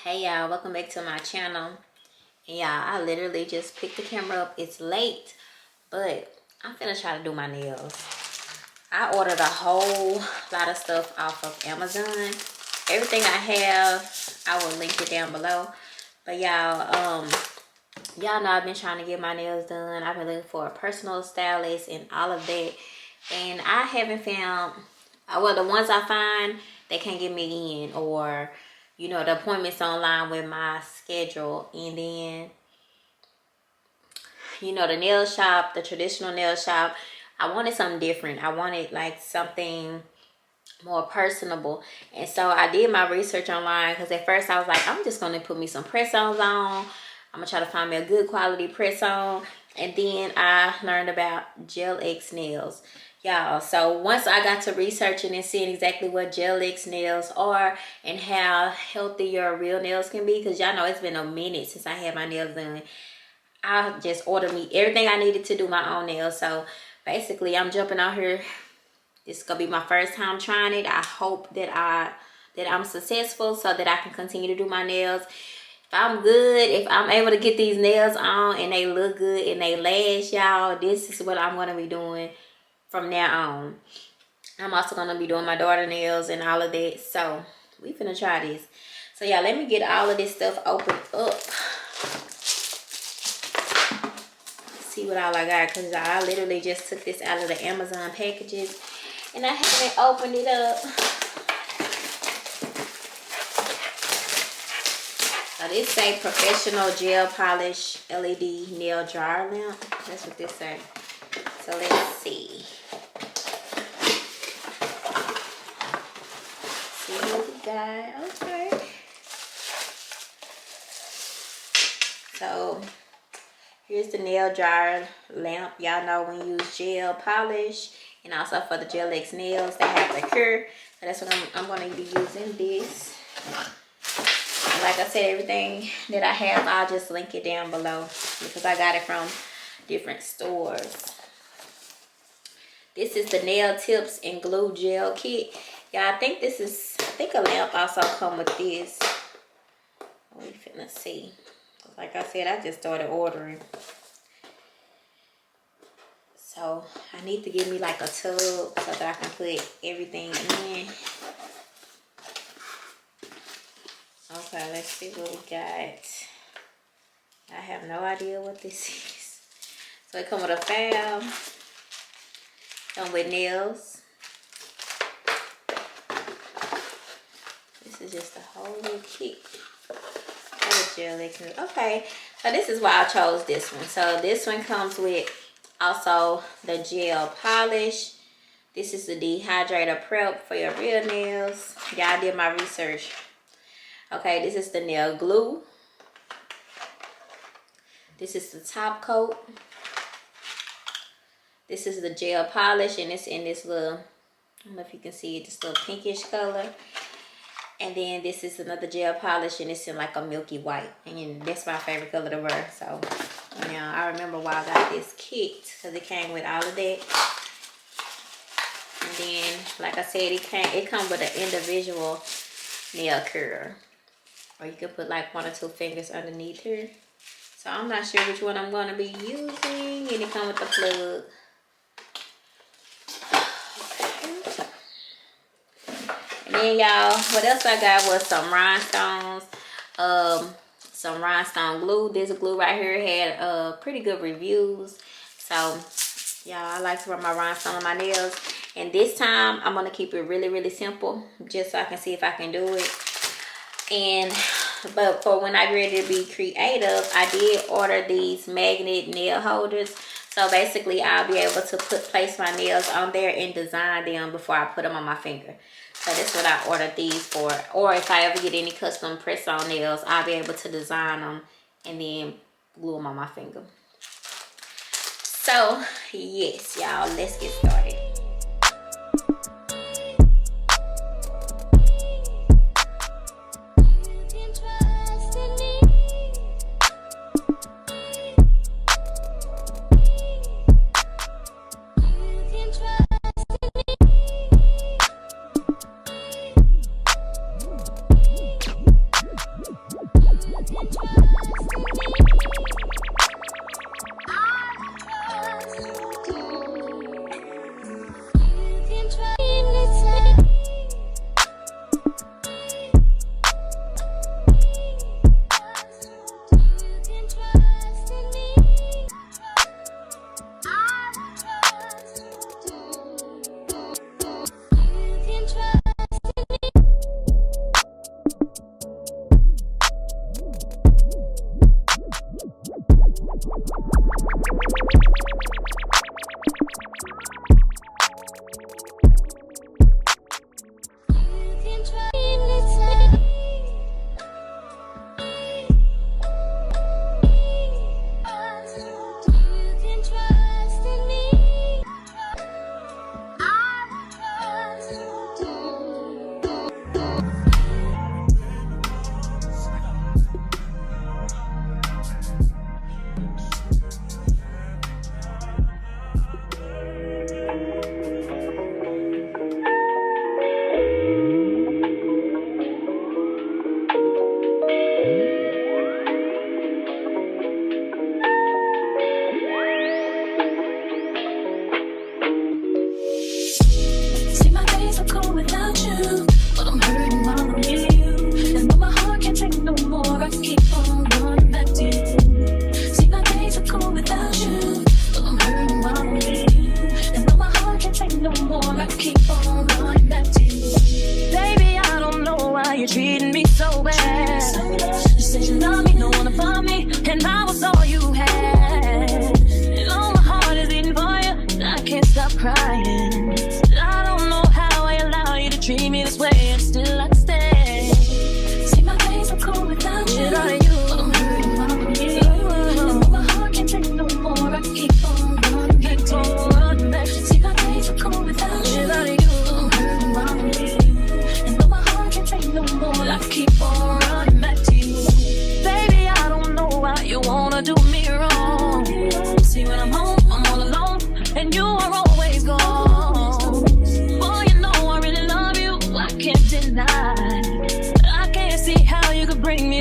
Hey y'all, welcome back to my channel. And y'all, I literally just picked the camera up. It's late, but I'm finna try to do my nails. I ordered a whole lot of stuff off of Amazon. Everything I have, I will link it down below. But y'all, y'all know I've been trying to get my nails done. I've been looking for a personal stylist and all of that. And I haven't found, well, the ones I find, they can't get me in, or you know, the appointments online with my schedule. And then, you know, the nail shop, the traditional nail shop, I wanted something different. I wanted like something more personable. And so I did my research online, because at first I was like, I'm just gonna put me some press-ons on. I'm gonna try to find me a good quality press-on. And then I learned about Gel X nails, y'all. So once I got to researching and seeing exactly what Gel X nails are and how healthy your real nails can be, because y'all know it's been a minute since I had my nails done, I just ordered me everything I needed to do my own nails. So basically I'm jumping out here. It's gonna be my first time trying it. I hope that I'm successful so that I can continue to do my nails. If I'm good, if I'm able to get these nails on and they look good and they last, y'all, this is what I'm going to be doing from now on. I'm also going to be doing my daughter nails and all of that. So we finna try this. So yeah, let me get all of this stuff opened up. See what all I got, because I literally just took this out of the Amazon packages and I haven't opened it up. Now this say professional gel polish LED nail dryer lamp. That's what this say. So let's see. See what we got. Okay. So here's the nail dryer lamp. Y'all know when you use gel polish and also for the Gel X nails, they have the cure. So that's what I'm going to be using this. Like I said, everything that I have, I'll just link it down below because I got it from different stores. This is the nail tips and glue gel kit. Yeah, I think a lamp also come with this. We finna see. Like I said, I just started ordering. So I need to give me like a tub so that I can put everything in. Okay, let's see what we got. I have no idea what this is. So it comes with a file. Come with nails. This is just a whole little kit. Okay, so this is why I chose this one. So this one comes with also the gel polish. This is the dehydrator prep for your real nails. Y'all did my research. Okay, this is the nail glue. This is the top coat. This is the gel polish, and it's in this little, I don't know if you can see it, this little pinkish color. And then this is another gel polish, and it's in like a milky white. And that's my favorite color to wear. So, you know, I remember why I got this kit, because it came with all of that. And then, like I said, it comes with an individual nail curler. Or you can put like 1 or 2 fingers underneath here. So I'm not sure which one I'm going to be using. And it comes with the plug. And then y'all, what else I got was some rhinestones. Some rhinestone glue. This glue right here had pretty good reviews. So y'all, I like to rub my rhinestone on my nails. And this time I'm going to keep it really, really simple. Just so I can see if I can do it. But for when I get ready to be creative, I did order these magnet nail holders. So basically, I'll be able to place my nails on there and design them before I put them on my finger. So that's what I ordered these for. Or if I ever get any custom press-on nails, I'll be able to design them and then glue them on my finger. So yes, y'all, let's get started.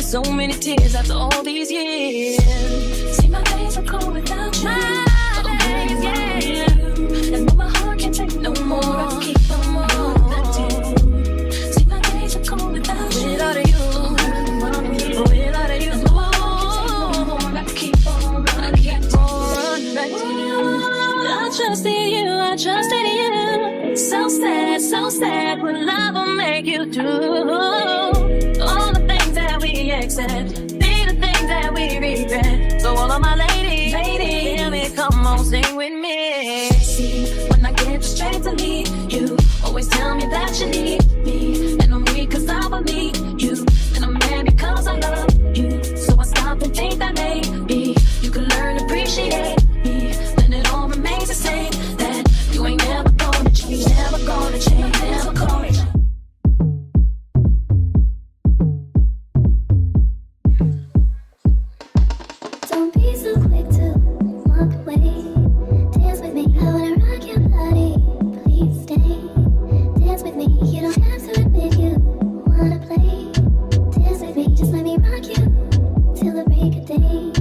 So many tears after all these years. See, my days are cold without you. My days, yeah. And though my heart can't take no more, I keep on going. See, my days are cold without you. Without you, without you, I keep on running back to you. I trusted you, I trusted you. So sad, what love will make you do. All the things that we accept, be the things that we regret. So all of my ladies, hear me, come on, sing with me. See, when I get the strength to leave you, always tell me that you need me. And I'm weak cause I believe you, and I'm mad because I love you. So I stop and think that maybe you could learn to appreciate me. Then it all remains the same, that you ain't never gonna change, never gonna change, never gonna change. Don't be so quick to walk away. Dance with me, I wanna rock your body. Please stay. Dance with me, you don't have to admit you wanna play. Dance with me, just let me rock you till the break of day.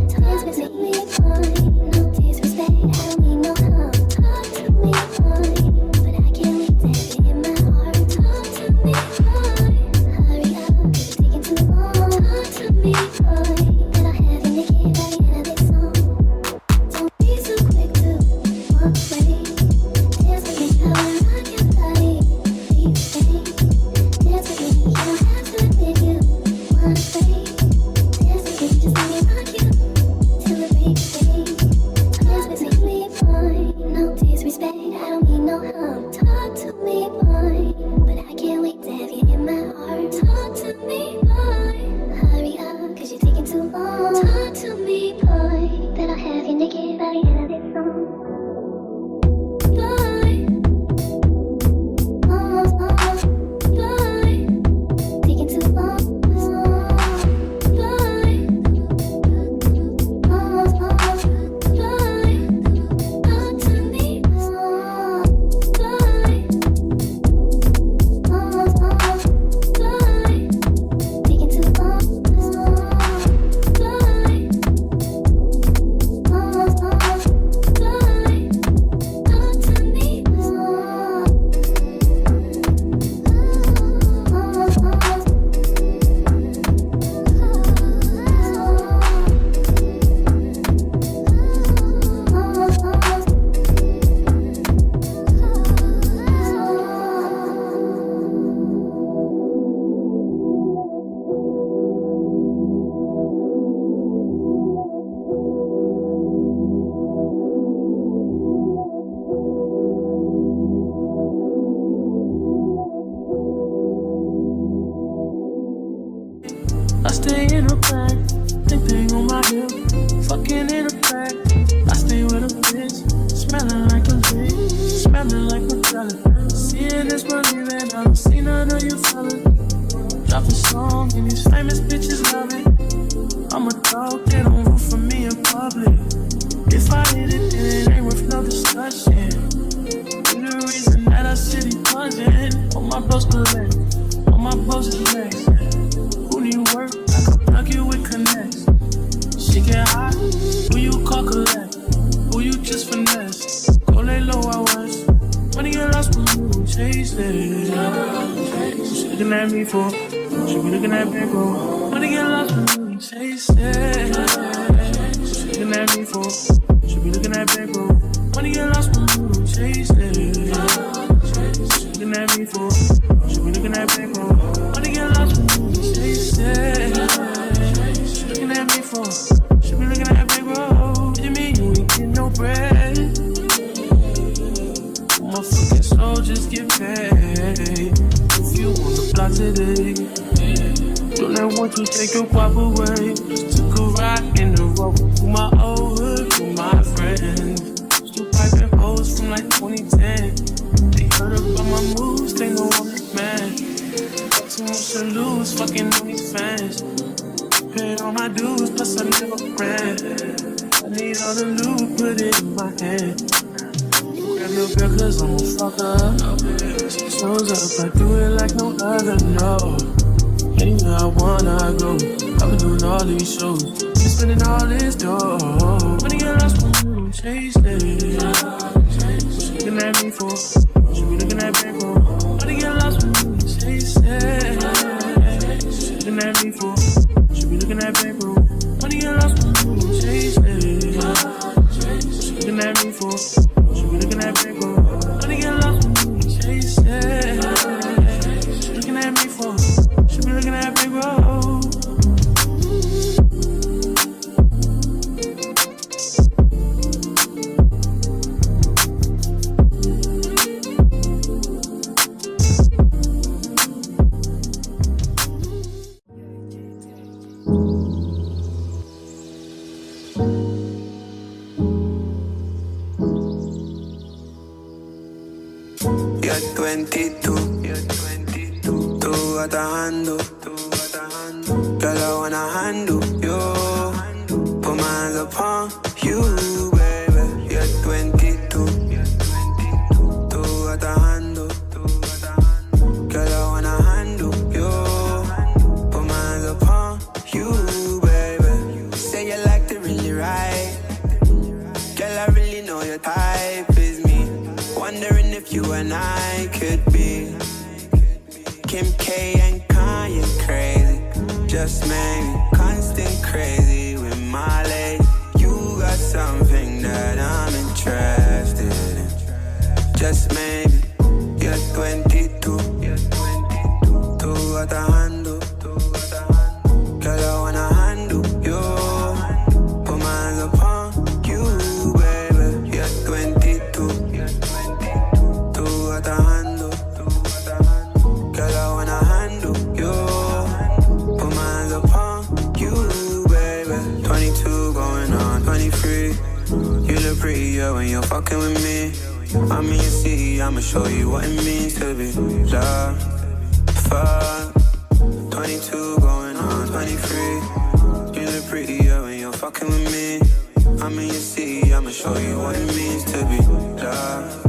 Dance with me, fine. No disrespect, I don't mean no harm. Talk to me, fine. But I can't wait to have it in my heart. Talk to me, fine. Hurry up, it's taking too long. Talk to me, fine. That I'll have you naked by the end of this song. Don't be so quick to walk away. Dance with me, I wanna rock your body. Please stay. back. Thing on my hip, fucking in a bag. I stay with a bitch, smelling like a bitch, smelling like a color. Seeing this money that I don't see none of you fellas. Drop a song and these famous bitches love it. I'm a dog, they don't root for me in public. If I hit it, then it ain't worth no discussion. You're the reason that our city buzzing. All my bros collect, all my bros is next. Who need work? I can plug you with connects. She get hot, who you call collect? Who you just finesse? Go lay low, I was. Money get lost when you chase it. She looking at me for, she be looking at me for. Money get lost when you chase it. She looking at me for, she be looking at me for. Money get lost when you chase it. She looking at me for, she be looking at me for. Money get lost when you chase it. She looking at me for, she be looking at me for. You mean you ain't get no bread? Motherfucking soldiers get paid. If you want the block today, don't let want to take your pop away. Just took a ride in the road with my old hood, with my friends. Still piping hoes from like 2010. They heard about my moves, they know I'm the man. Got too much to lose, fucking on these fans. Paid all my dues, plus I never ran. I need all the loot, put it in my hand. Grab your girl cause I'm a fucker. She shows up, I do it like no other, no. Anywhere I wanna go, I've been doing all these shows. Been spending all this dough. Money get lost when you don't chase it. She looking at me for, she be looking at me for. Money get lost when you don't chase it. She looking at me for, she be looking at me for. Money get lost when you don't chase it. She looking at me for, she be looking at me for. Money get lost when you don't chase it. She looking at me for, she be looking at me for. You're 22, tú atajando, girl I wanna handle you, put my hands upon you, baby. You're 22, tú atajando, girl I wanna handle you, put my hands upon you, baby. Say you like to really ride, girl I really know your type is me. Wondering if you and I could be Kim K and Kanye crazy. Just maybe constant crazy with my lady. You got something that I'm interested in. Just maybe you're 22, tú atajando, girl I wanna handle you, put my hands upon you, baby. You're 22, tú atajando, girl I wanna handle you, put my hands upon you, baby. 22 going on 23. You look prettier when you're fucking with me. I'm in your city, I'ma show you what it means to be loved. Fuck. 22 going on 23. You look prettier when you're fucking with me. I'm in your city, I'ma show you what it means to be loved.